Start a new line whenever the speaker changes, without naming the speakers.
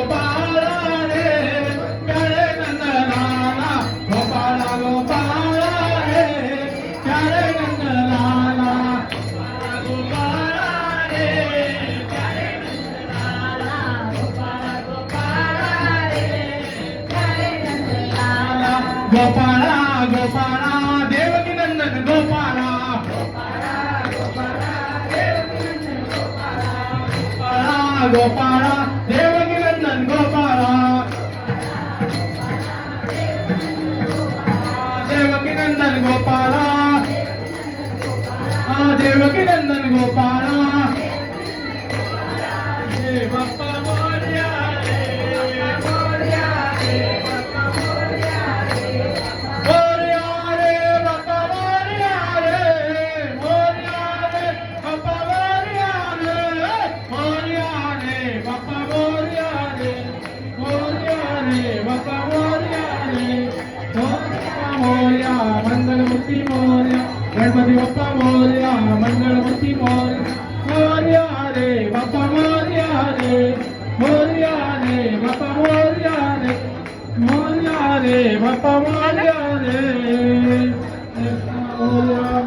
Gopala रे प्यारे Nandlala Gopala Gopala रे प्यारे Nandlala Gopala रे प्यारे Nandlala Gopala Gopala रे प्यारे Nandlala Gopala Gopala Devaki Nandan Gopala Gopala Devaki Nandan Gopala Devaki Nandan Gopala Devaki Nandan Gopala Bappa Morya रे Morya रे Bappa Morya रे Morya रे Bappa Morya रे Morya रे Bappa Morya रे Morya रे Bappa Morya रे Morya रे Bappa Morya रे Morya Mangalmurti Morya Ganpati Bappa Morya Mangalmurti Morya Morya रे Bappa Morya रे Morya रे Bappa Morya रे Morya रे Bappa Morya रे